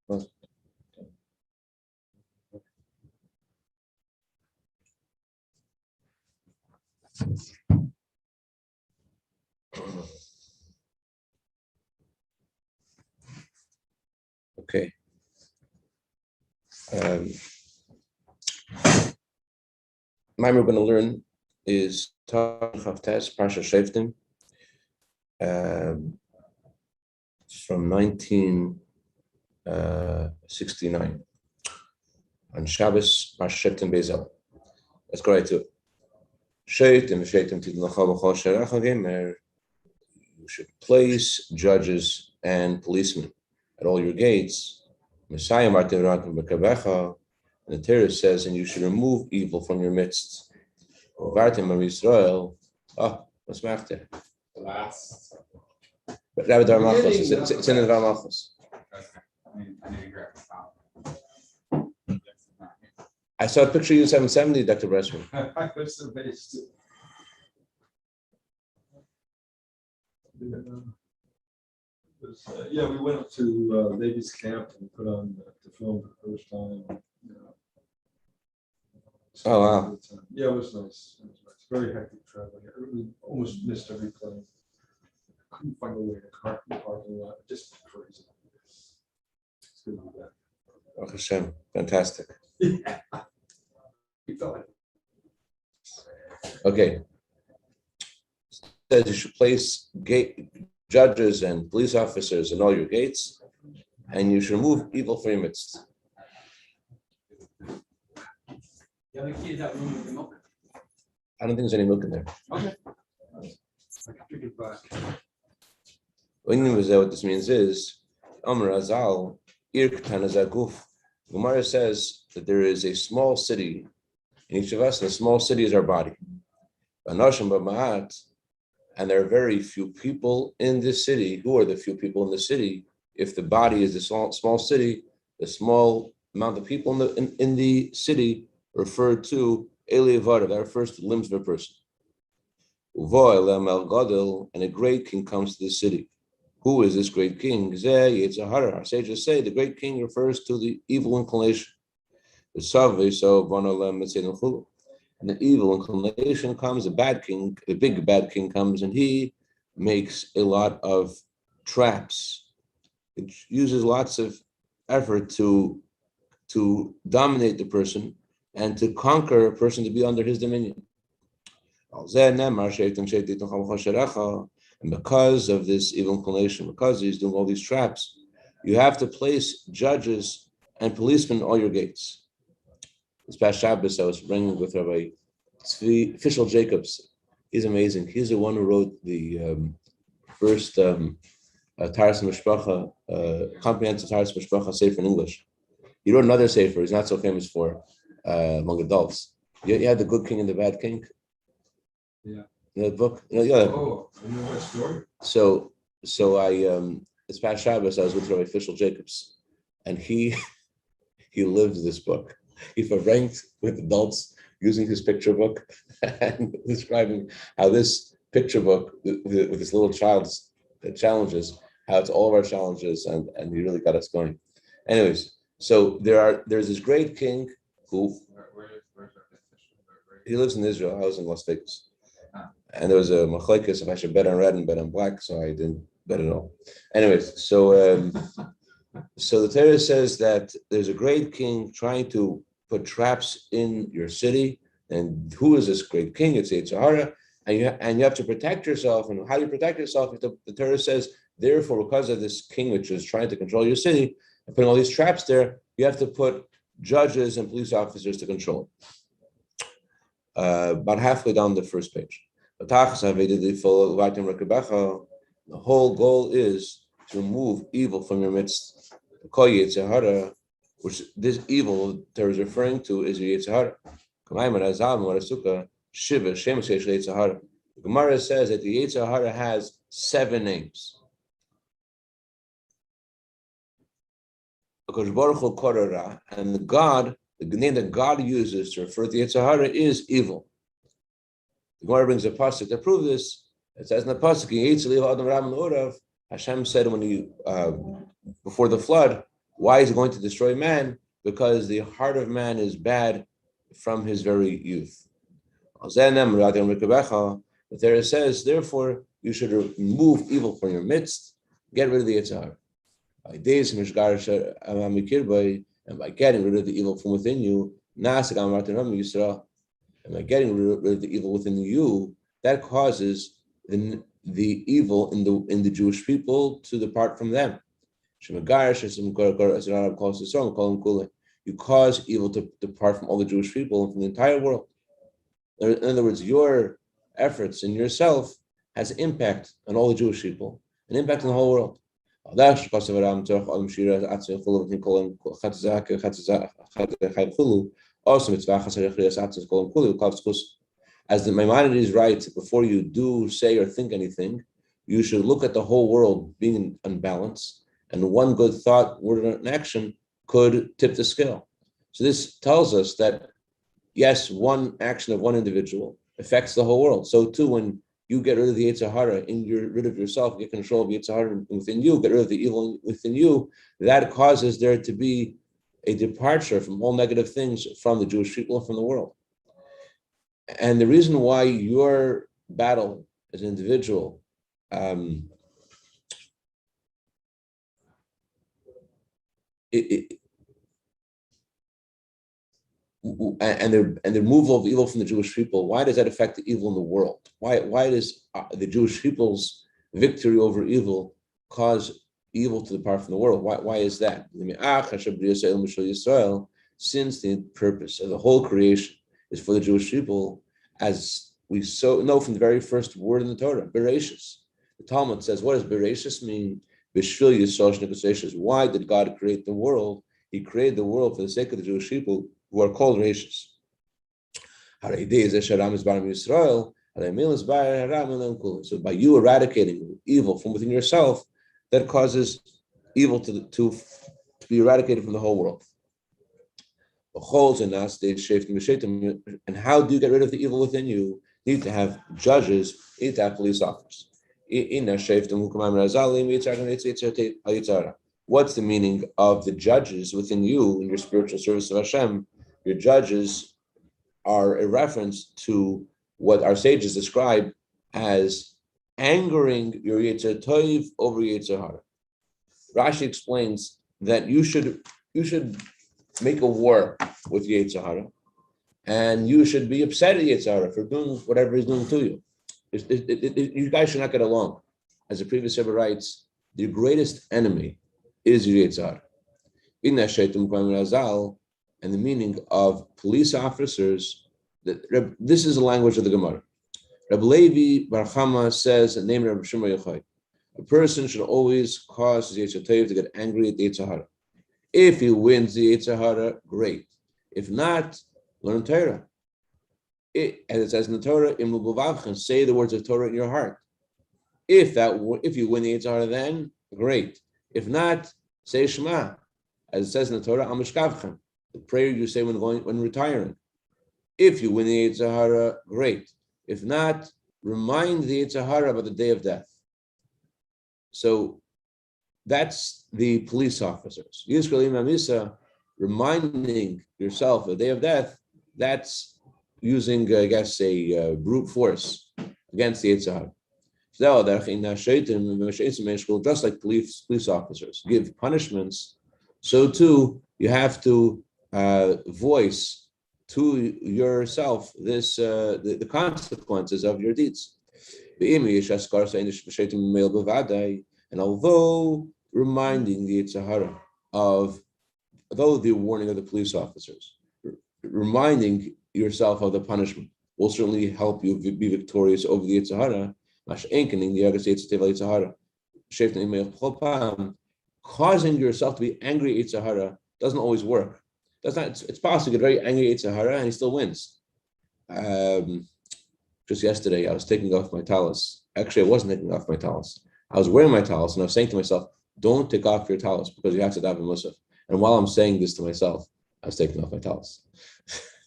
Okay. Maamar we're going to learn is Chavtes Maamar Shoftim from 1969 on Shabbos Maamar Shoftim Bezel. Let's go right to it. You should place judges and policemen at all your gates. And the Torah says, and you should remove evil from your midst. Israel. Oh, what's matter? The last. But Rabbi Dar Machos, it's in the Dar Machos. I need to grab the top. I saw a picture of you in 770, Dr. Bressman. I was amazed. Yeah, we went up to Navy's camp and put on the film for the first time. Oh, wow. Yeah, it was nice. It was nice. Very hectic traveling. We almost missed every plane. Couldn't find a way to park in the parking lot. Just crazy. It's good to be back. Baruch Hashem, fantastic. Yeah. We felt like Okay. Says you should place judges and police officers in all your gates, and you should remove evil from your midst. The other key is that room with the milk. I don't think there's any milk in there. Okay. I can pick it back. What this means is, Amr Azal, Irktanazaguf. Gemara says that there is a small city in each of us, and the small city is our body. And there are very few people in this city. Who are the few people in the city? If the body is the small city, the small amount of people in the city referred to Eliyavada, that refers to the limbs of a person. And a great king comes to the city. Who is this great king? Our sages say the great king refers to the evil inclination. And the evil inclination comes, a bad king, a big bad king comes, and he makes a lot of traps. It uses lots of effort to dominate the person and to conquer a person to be under his dominion. And because of this evil inclination, because he's doing all these traps, you have to place judges and policemen at all your gates. This past Shabbos, I was bringing with Rabbi Fishel Jacobs. He's amazing. He's the one who wrote the first Taras Mishpacha, comprehensive Taras Mishpacha sefer in English. He wrote another sefer he's not so famous for among adults. You had The Good King and the Bad King? Yeah. You know the book? Yeah. Oh, I know that story. So I this past Shabbos I was with Rabbi Fishel Jacobs, and he lived this book. He ranked with adults using his picture book and describing how this picture book with this little child's challenges, how it's all of our challenges, and he really got us going. Anyways, so there's this great king who he lives in Israel. I was in Las Vegas. And there was a machlekes if I should bet on red and bet on black, so I didn't bet at all. Anyways, so the Torah says that there's a great king trying to put traps in your city. And who is this great king? It's Yetzer Hara. And you have to protect yourself. And how do you protect yourself? The Torah says, therefore, because of this king which is trying to control your city and putting all these traps there, you have to put judges and police officers to control it. About halfway down the first page. The whole goal is to remove evil from your midst. Which this evil Torah is referring to is your Yetzer Hara. The Gemara says that the Yetzer Hara has 7 names. And the name that God uses to refer to the Yetzer Hara is evil. The Gemara brings a pasuk to prove this. It says in the pasuk, Hashem said when he before the flood, Why is it going to destroy man? Because the heart of man is bad from his very youth. The Torah says, therefore, you should remove evil from your midst, get rid of the Yitzhar. And by getting rid of the evil from within you, and by getting rid of the evil within you, that causes the evil in the Jewish people to depart from them. You cause evil to depart from all the Jewish people and from the entire world. In other words, your efforts in yourself has impact on all the Jewish people, an impact on the whole world. As the Maimonides writes, before you do, say, or think anything, you should look at the whole world being unbalanced, and one good thought, word, and action could tip the scale. So this tells us that, yes, one action of one individual affects the whole world. So too, when you get rid of the Yetzer Hara, you're rid of yourself, get control of Yetzer Hara within you, get rid of the evil within you, that causes there to be a departure from all negative things from the Jewish people and from the world. And the reason why your battle as an individual and the removal of evil from the Jewish people, why does that affect the evil in the world? Why does the Jewish people's victory over evil cause evil to depart from the world? Why is that? Since the purpose of the whole creation is for the Jewish people, as we so know from the very first word in the Torah, Bereshis. The Talmud says, what does Bereshis mean? Why did God create the world? He created the world for the sake of the Jewish people who are called Reshis. So by you eradicating evil from within yourself, that causes evil to be eradicated from the whole world. And how do you get rid of the evil within you? You need to have judges, you need to have police officers. What's the meaning of the judges within you in your spiritual service of Hashem? Your judges are a reference to what our sages describe as angering your Yetzer Tov over Yetzer Hara. Rashi explains that you should make a war with Yetzer Hara, and you should be upset at Yetzer Hara for doing whatever he's doing to you. You guys should not get along. As the previous Rebbe writes, the greatest enemy is your Yetzer Hara. And the meaning of police officers, this is the language of the Gemara. Rabbi Levi Bar Chama says, and named Rabbi Shimon Yochai, a person should always cause his Yetzer Tov to get angry at the Yetzer Hara. If he wins the Yetzer Hara, great. If not, learn Torah. As it says in the Torah, say the words of Torah in your heart. If you win the Yetzer Hara, then great. If not, say Shema. As it says in the Torah, Amishkavchem, the prayer you say when retiring. If you win the Yetzer Hara, great. If not, remind the Yetzer Hara about the day of death. So that's the police officers. Yisraelim Amisa, reminding yourself of the day of death, that's using, I guess, a brute force against the Yetzer Hara. Just like police officers give punishments, so too you have to voice to yourself this the consequences of your deeds. And although reminding the Yetzer Hara although the warning of the police officers, reminding yourself of the punishment will certainly help you be victorious over the Yetzer Hara. Causing yourself to be angry at Yetzer Hara doesn't always work. It's possible to get very angry at Yetzer Hara and he still wins. Just yesterday, I was taking off my talis. Actually, I wasn't taking off my talis. I was wearing my talis and I was saying to myself, don't take off your talis because you have to daven musaf. And while I'm saying this to myself, I was taking off my talis.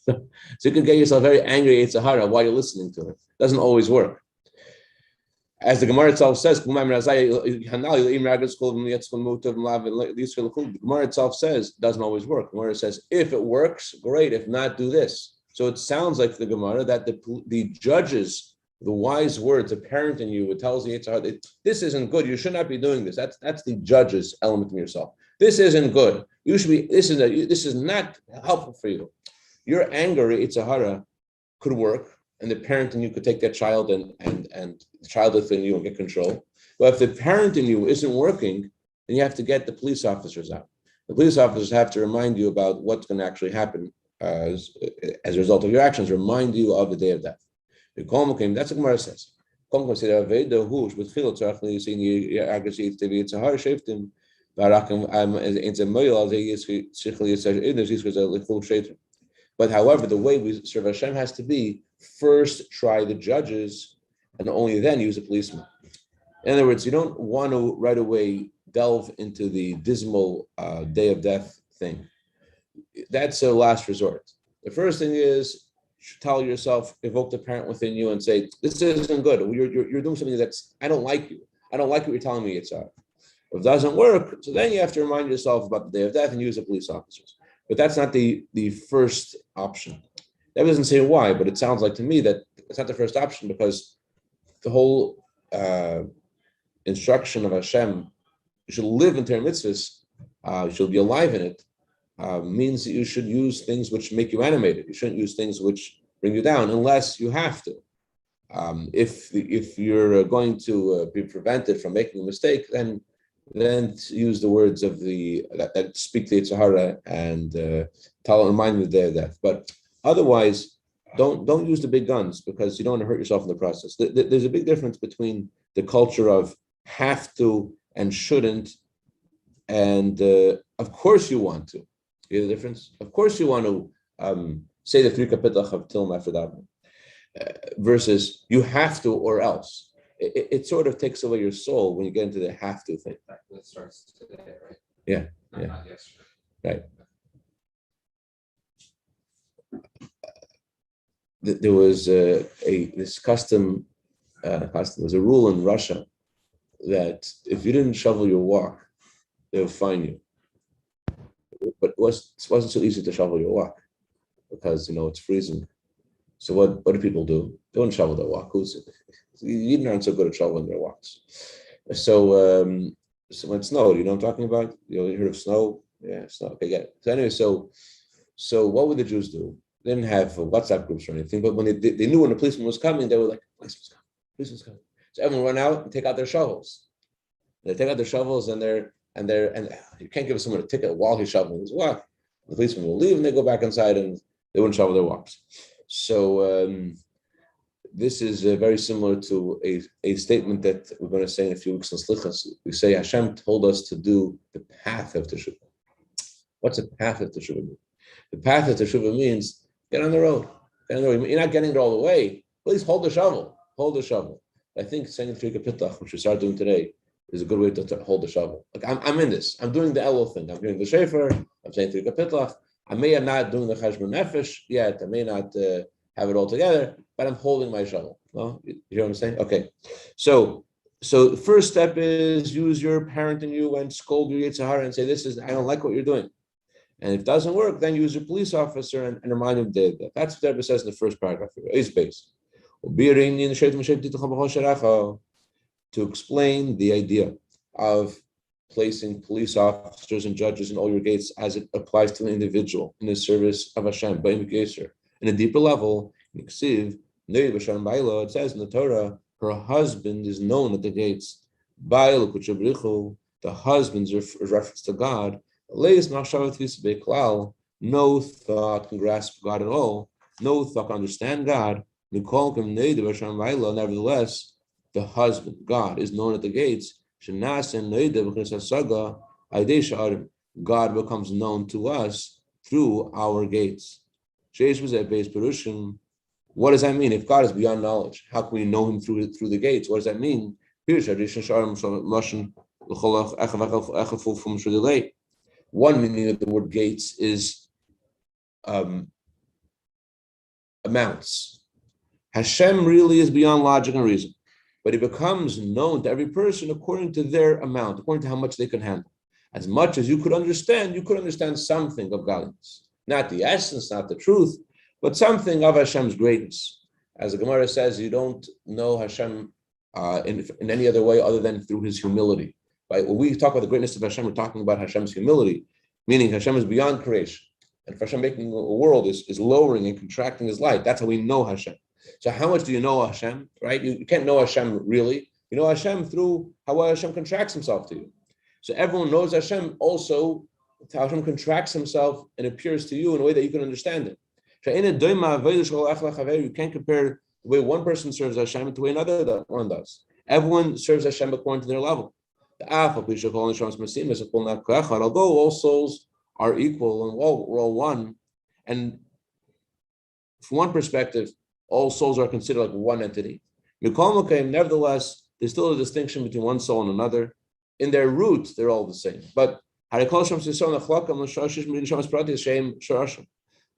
So you can get yourself very angry at Yetzer Hara while you're listening to it. It doesn't always work. As the Gemara itself says, the Gemara itself says doesn't always work. The Gemara says if it works, great. If not, do this. So it sounds like the Gemara that the judges, the wise words, the parent in you, it tells you this isn't good. You should not be doing this. That's the judge's element in yourself. This isn't good. You should be. This is not helpful for you. Your anger, Itzahara, could work. And the parent in you could take that child and the child within you and get control. But if the parent in you isn't working, then you have to get the police officers out. The police officers have to remind you about what's going to actually happen as a result of your actions, remind you of the day of death. That's what Gemara says. But however, the way we serve Hashem has to be first try the judges and only then use a policeman. In other words, you don't want to right away delve into the dismal day of death thing. That's a last resort. The first thing is tell yourself, evoke the parent within you and say, this isn't good. You're doing something that's, I don't like you. I don't like what you're telling me it's If it doesn't work, so then you have to remind yourself about the day of death and use the police officers. But that's not the first option. That doesn't say why, but it sounds like to me that it's not the first option because the whole instruction of Hashem, you should live in Torah mitzvahs, you should be alive in it, means that you should use things which make you animated. You shouldn't use things which bring you down unless you have to. If you're going to be prevented from making a mistake, then use the words of that speak to Yitzhahara and remind me of the day of death. But otherwise, don't use the big guns because you don't want to hurt yourself in the process. There's a big difference between the culture of have to and shouldn't, and of course you want to. You hear the difference? Of course you want to say the 3 kapitach of Tilm after that, versus you have to or else. It sort of takes away your soul when you get into the have to thing. That starts today, right? Yeah. Not yesterday. Right. There was this custom. Was a rule in Russia that if you didn't shovel your walk, they would fine you. But it wasn't so easy to shovel your walk because it's freezing. So what do people do? They don't shovel their walk. You aren't so good at shoveling their walks. So when it snowed, you know what I'm talking about? You heard of snow? Yeah, snow. Okay, get it. So anyway, so what would the Jews do? They didn't have WhatsApp groups or anything, but when they knew when the policeman was coming, they were like, policeman's coming. So everyone run out and take out their shovels. They take out their shovels and you can't give someone a ticket while he's shoveling his walk. The policeman will leave and they go back inside and they wouldn't shovel their walks. So this is very similar to a statement that we're going to say in a few weeks in Slichas. We say Hashem told us to do the path of Teshuvah. What's a path of Teshuvah mean? The path of Teshuvah means get on the road. You're not getting there all the way. Please hold the shovel. Hold the shovel. I think saying the 3 kapitach, which we start doing today, is a good way to hold the shovel. Like I'm in this. I'm doing the Elul thing. I'm doing the Shefer. I'm saying 3 kapitach. I may am not doing the Cheshbon Nefesh yet. I may not have it all together, but I'm holding my shovel. Well, you hear what I'm saying? Okay. So the first step is use your parent in you and scold your Yitzhahara and say, I don't like what you're doing. And if it doesn't work, then use your police officer and remind him that. That's what the Rebbe says in the first paragraph. It's based. To explain the idea of placing police officers and judges in all your gates as it applies to an individual in the service of Hashem, in a deeper level, it says in the Torah, her husband is known at the gates. The husband's reference to God. No thought can grasp God at all. No thought can understand God. Nevertheless, the husband, God, is known at the gates. God becomes known to us through our gates. What does that mean? If God is beyond knowledge, how can we know him through the gates? What does that mean? One meaning of the word gates is amounts. Hashem really is beyond logic and reason. but he becomes known to every person according to their amount, according to how much they can handle. As much as you could understand something of godliness. Not the essence, not the truth, but something of Hashem's greatness. As the Gemara says, you don't know Hashem in any other way other than through his humility. Right? When we talk about the greatness of Hashem, we're talking about Hashem's humility, meaning Hashem is beyond creation. And for Hashem making a world is lowering and contracting his light. That's how we know Hashem. So how much do you know Hashem, right? You can't know Hashem really. You know Hashem through how Hashem contracts himself to you. So everyone knows Hashem also, how Hashem contracts himself and appears to you in a way that you can understand it. You can't compare the way one person serves Hashem to the way another that one does. Everyone serves Hashem according to their level. Although all souls are equal and we're all one, and from one perspective, all souls are considered like one entity. Nevertheless, there's still a distinction between one soul and another. In their root, they're all the same. But we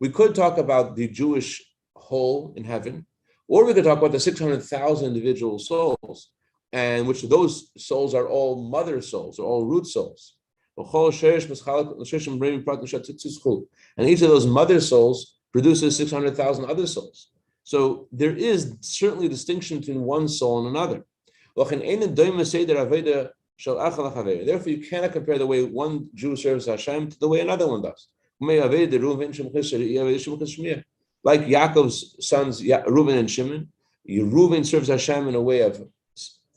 could talk about the Jewish whole in heaven, or we could talk about the 600,000 individual souls, and which those souls are all mother souls, or all root souls. And each of those mother souls produces 600,000 other souls. So there is certainly a distinction between one soul and another. Therefore, you cannot compare the way one Jew serves Hashem to the way another one does. Like Yaakov's sons, Reuben and Shimon, Reuben serves Hashem in a way of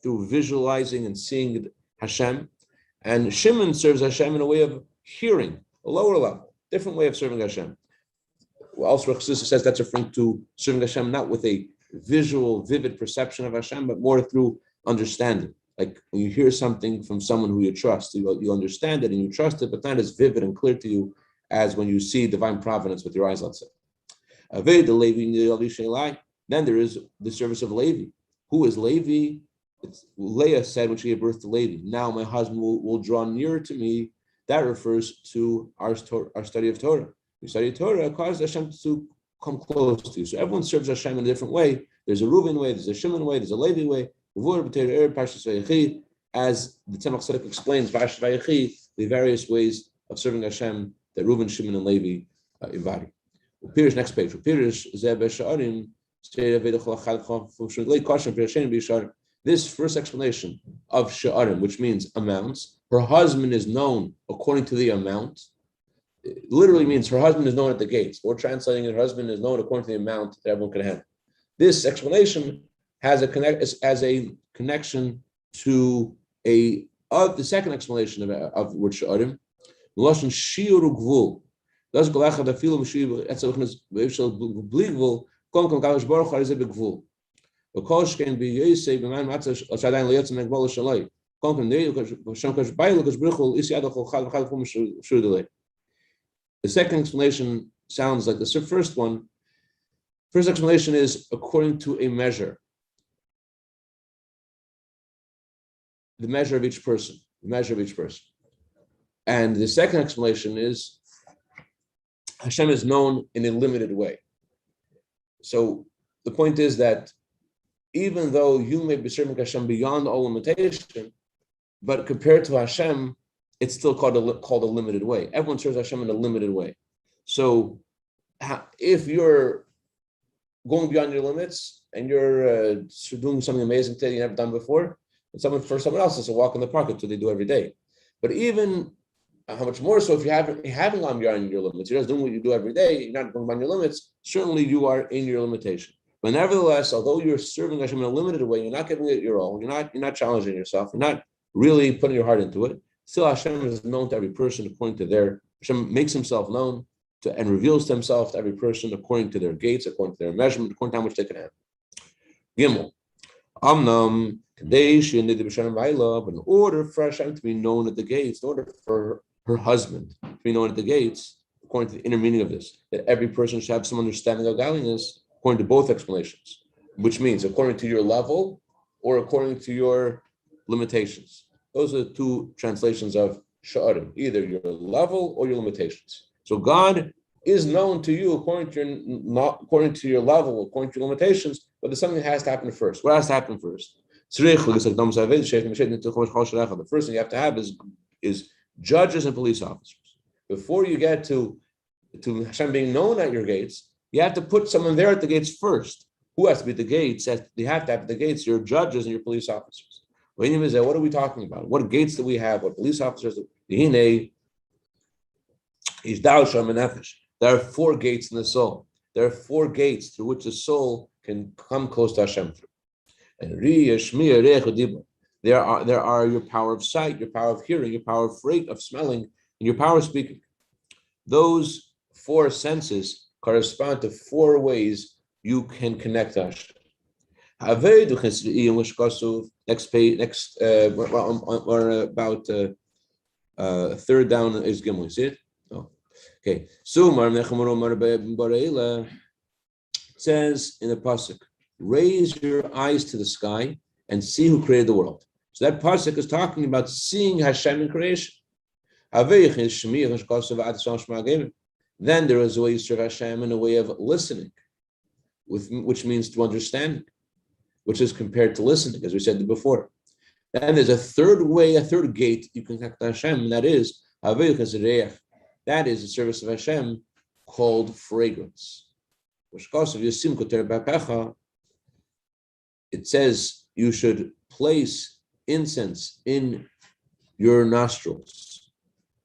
through visualizing and seeing Hashem, and Shimon serves Hashem in a way of hearing, a lower level, different way of serving Hashem. Also, Chassidus says that's referring to serving Hashem not with a visual, vivid perception of Hashem, but more through understanding. Like when you hear something from someone who you trust, you understand it and you trust it, but not as vivid and clear to you as when you see divine providence with your eyes, let's say. Then there is the service of Levi. Who is Levi? Leah said when she gave birth to Levi, now my husband will draw nearer to me. That refers to our study of Torah. We study Torah, it causes Hashem to come close to you. So everyone serves Hashem in a different way. There's a Reuben way, there's a Shimon way, there's a Levi way. As the Tzemach Tzedek explains, the various ways of serving Hashem that Reuben, Shimon, and Levi embody. Next page. This first explanation of Sha'arim, which means amounts, her husband is known according to the amount. It literally means her husband is known at the gates. We're translating her husband is known according to the amount that everyone can handle. This explanation has a connection to the second explanation of word Sha'arim. Lashon shiur ugvul. Das gelachad afilu m'shiur etzalchnes be'efshel bligvul kom galish baruch harizeh begvul. V'kol shkein b'yosei b'man matzah shadayin liyotzim megvol shaloi. Kom neyu Hashem kash bayilu kash brichul isi adachol chad v'chad v'chum shur delay. The second explanation sounds like the first one. First explanation is according to a measure. The measure of each person. And the second explanation is Hashem is known in a limited way. So the point is that even though you may be serving Hashem beyond all limitation, but compared to Hashem, it's still called a limited way. Everyone serves Hashem in a limited way. So if you're going beyond your limits and you're doing something amazing today you never done before, and for someone else, it's a walk in the park. It's what they do every day. But even how much more so if you haven't gone beyond your limits, you're just doing what you do every day, you're not going beyond your limits, certainly you are in your limitation. But nevertheless, although you're serving Hashem in a limited way, you're not giving it your all, you're not challenging yourself, you're not really putting your heart into it, still Hashem is known to every person according to Hashem makes himself known to and reveals to himself to every person according to their gates, according to their measurement, according to how much they can handle. Gimel. Amnam, Kadesh, but in order for Hashem to be known at the gates, in order for her husband to be known at the gates, according to the inner meaning of this, that every person should have some understanding of godliness, according to both explanations, which means according to your level or according to your limitations. Those are the two translations of Sha'arim, either your level or your limitations. So God is known to you according to your level, according to your limitations, but there's something that has to happen first. What has to happen first? The first thing you have to have is judges and police officers. Before you get to Hashem being known at your gates, you have to put someone there at the gates first. Who has to be at the gates? You have to have at the gates your judges and your police officers. What are we talking about? What gates do we have? What police officers? There are 4 gates in the soul. There are 4 gates through which the soul can come close to Hashem through. And there are your power of sight, your power of hearing, your power of smelling, and your power of speaking. Those 4 senses correspond to 4 ways you can connect to Hashem. Next page, we're about third down is Gimel. See it? Oh. Okay. It says in the pasuk, raise your eyes to the sky and see who created the world. So that pasuk is talking about seeing Hashem in creation. Then there is a way to serve Hashem in a way of listening, which means to understand, which is compared to listening, as we said before. Then there's a third way, a third gate you can connect to Hashem, and that is the service of Hashem called fragrance. It says you should place incense in your nostrils.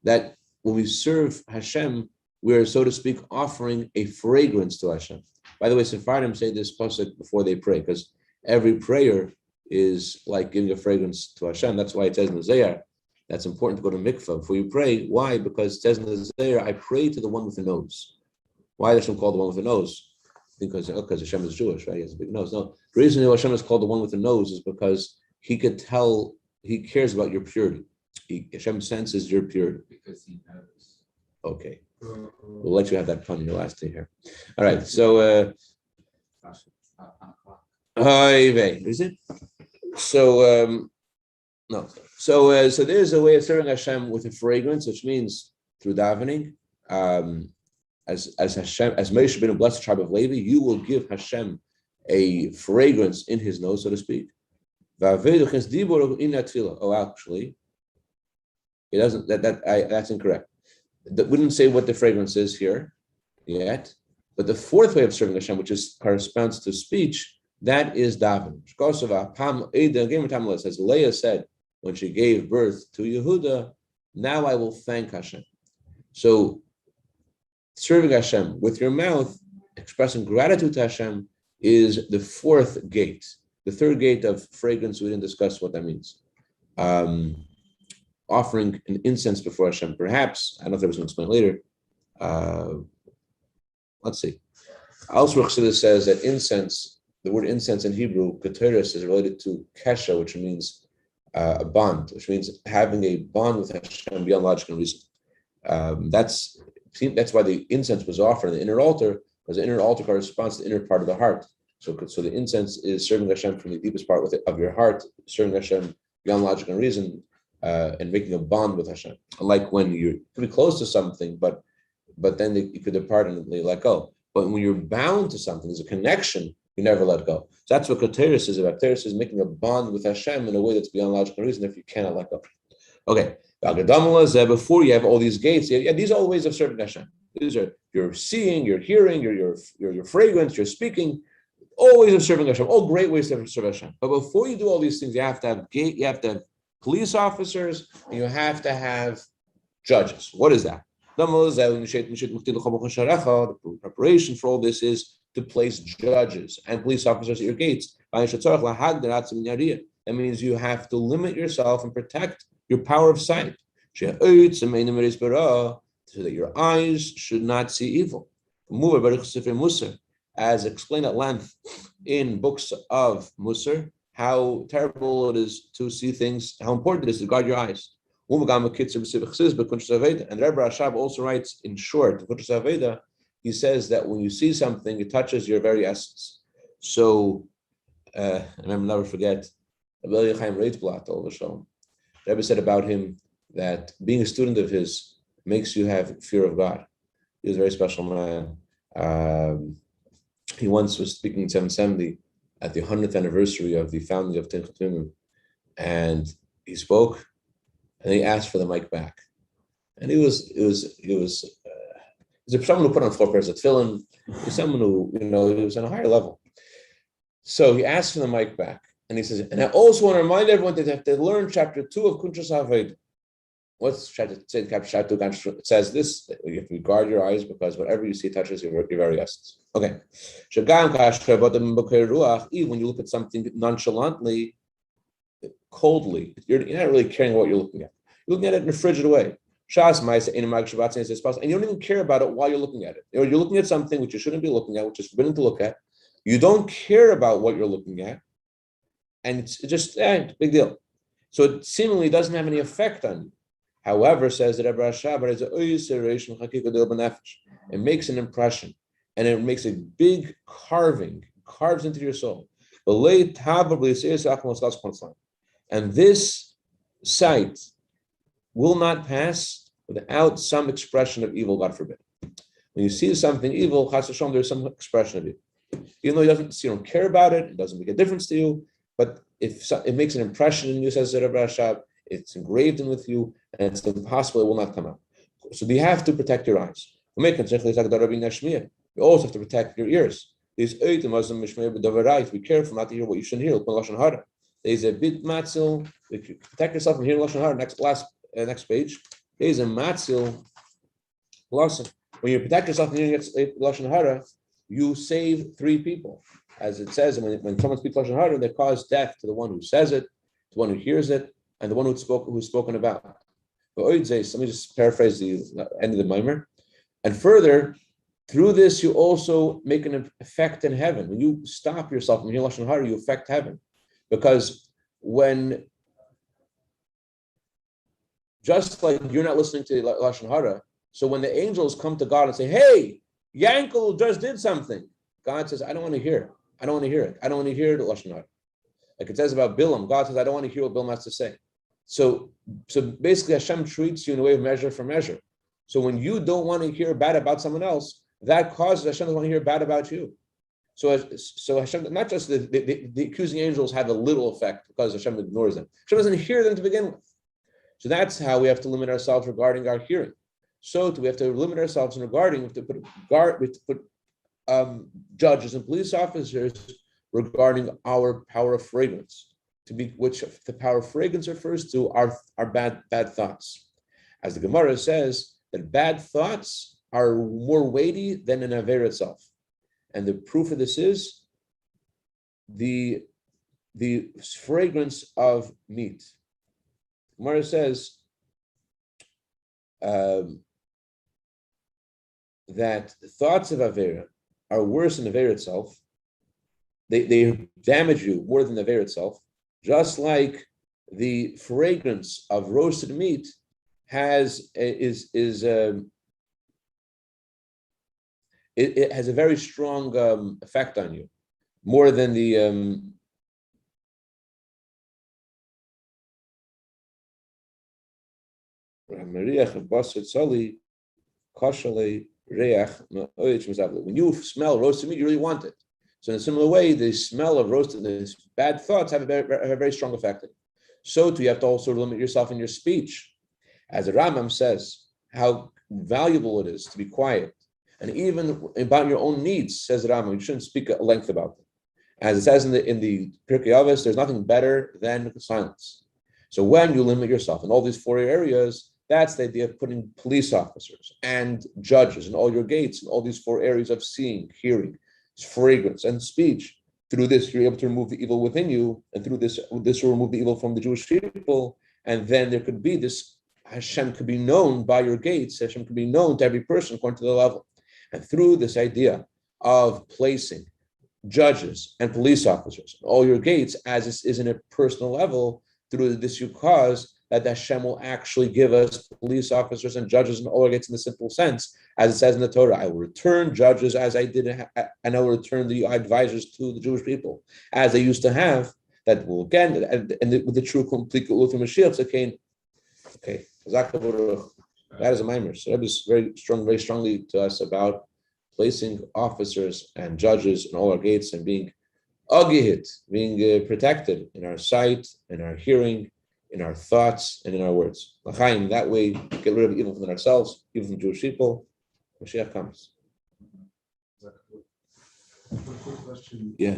That when we serve Hashem, we're, so to speak, offering a fragrance to Hashem. By the way, Sephardim say this pasuk before they pray, because every prayer is like giving a fragrance to Hashem. That's why it says in the Zohar, that's important to go to mikvah before you pray. Why? Because it says in the Zohar, I pray to the one with the nose. Why is Hashem called the one with the nose? Because Hashem is Jewish, right? He has a big nose. No, the reason Hashem is called the one with the nose is because he could tell, he cares about your purity. Hashem senses your purity. Because he knows. Okay. We'll let you have that pun in your last day here. All right, so is it? So no. So there's a way of serving Hashem with a fragrance, which means through davening. As Hashem, as Moshe ben a blessed tribe of Levi, you will give Hashem a fragrance in his nose, so to speak. Oh, actually, it doesn't. That's incorrect. That wouldn't say what the fragrance is here yet. But the fourth way of serving Hashem, which corresponds to speech, that is davening. As Leah said when she gave birth to Yehuda, now I will thank Hashem. So serving Hashem with your mouth, expressing gratitude to Hashem, is the fourth gate. The third gate of fragrance, we didn't discuss what that means. Offering an incense before Hashem, perhaps, I don't know if I was going to explain later. Let's see. Also, Chassidus says that incense, the word incense in Hebrew, keteris, is related to kesha, which means a bond, which means having a bond with Hashem beyond logical reason. That's why the incense was offered in the inner altar, because the inner altar corresponds to the inner part of the heart. So the incense is serving Hashem from the deepest part of your heart, serving Hashem beyond logical reason, and making a bond with Hashem. Like when you're pretty close to something, but then you could depart and they let go. But when you're bound to something, there's a connection, you never let go. So that's what keteris is about. Keteris is making a bond with Hashem in a way that's beyond logical reason if you cannot let go. Okay. Before you have all these gates, these are all ways of serving Hashem. These are your seeing, your hearing, your fragrance, your speaking, all ways of serving Hashem, all great ways to serve Hashem. But before you do all these things, you have to have gate, you have to have police officers, and you have to have judges. What is that? The preparation for all this is to place judges and police officers at your gates. That means you have to limit yourself and protect your power of sight, so that your eyes should not see evil. As explained at length in books of Musar, how terrible it is to see things, how important it is to guard your eyes. And Rebbe Rashab also writes in short, he says that when you see something, it touches your very essence. So, I remember, never forget, Rebbe said about him that being a student of his makes you have fear of God. He was a very special man. He once was speaking in 770 at the 100th anniversary of the founding of Tinchatumim, and he spoke, and he asked for the mic back, and he was someone who put on 4 pairs of tefillin. He's someone who he was on a higher level. So he asked for the mic back, and he says, and I also want to remind everyone that they have to learn chapter 2 of Kuntres Haved. What's chapter 2? It says this: you have to guard your eyes because whatever you see touches your very essence. Okay. Even when you look at something nonchalantly, coldly, you're not really caring what you're looking at. You're looking at it in a frigid way. And you don't even care about it while you're looking at it. Or you're looking at something which you shouldn't be looking at, which is forbidden to look at. You don't care about what you're looking at, and it's just big deal. So it seemingly doesn't have any effect on you. However, says that it makes an impression, and it makes a big carves into your soul. And this sight will not pass without some expression of evil, God forbid. When you see something evil, Chas Hashem, there's some expression of it. Even though you don't care about it, it doesn't make a difference to you, but if it makes an impression in you, says the Rebbe Rashab, it's engraved in with you, and it's impossible, it will not come out. So you have to protect your eyes. You also have to protect your ears. Be careful not to hear what you shouldn't hear. There's a bit matzil. Protect yourself from hearing Lashon Hara. Next page. There's a matzil. When you protect yourself from hearing Lashon Hara, you save 3 people. As it says, when someone speaks Lashon Hara, they cause death to the one who says it, to the one who hears it, and the one who's spoken about. But let me just paraphrase the end of the Maamar. And further, through this, you also make an effect in heaven. When you stop yourself from hearing Lashon Hara, you affect heaven. Because just like you're not listening to Lashon Hara, so when the angels come to God and say, hey, Yankel just did something, God says, I don't want to hear it. I don't want to hear it. I don't want to hear the Lashon Hara. Like it says about Bilam, God says, I don't want to hear what Bilam has to say. So basically Hashem treats you in a way of measure for measure. So when you don't want to hear bad about someone else, that causes Hashem to want to hear bad about you. So Hashem, not just the accusing angels have a little effect because Hashem ignores them. Hashem doesn't hear them to begin with. So that's how we have to limit ourselves regarding our hearing. So we have to limit ourselves in regarding, we have to put judges and police officers regarding our power of fragrance, which the power of fragrance refers to our bad thoughts. As the Gemara says, that bad thoughts are more weighty than an aver itself. And the proof of this is the fragrance of meat. Gemara says that thoughts of Avera are worse than Avera itself. They damage you more than the Avera itself, just like the fragrance of roasted meat it has a very strong effect on you, more than the when you smell roasted meat, you really want it. So in a similar way, the smell of roasted, the bad thoughts have a very strong effect. So too, you have to also limit yourself in your speech. As the Rambam says, how valuable it is to be quiet. And even about your own needs, says the Rambam, you shouldn't speak at length about them. As it says in the Pirkei Avos, there's nothing better than silence. So when you limit yourself in all these 4 areas, that's the idea of putting police officers and judges in all your gates, in all these 4 areas of seeing, hearing, fragrance, and speech. Through this, you're able to remove the evil within you, and through this will remove the evil from the Jewish people, and then there could be this, Hashem could be known by your gates, Hashem could be known to every person according to the level. And through this idea of placing judges and police officers in all your gates, as this is in a personal level, through this you cause that Hashem will actually give us police officers and judges in all our gates in the simple sense, as it says in the Torah, I will return judges as I did, and I will return the advisors to the Jewish people, as they used to have, that will again, and with the true complete Geula through Mashiach, okay, that is a Maamar. So that is very strongly to us about placing officers and judges in all our gates and being Ogihit, being protected in our sight, in our hearing, in our thoughts, and in our words. L'chaim, that way, get rid of evil from ourselves, evil from Jewish people. Mashiach comes. One quick question. Yeah.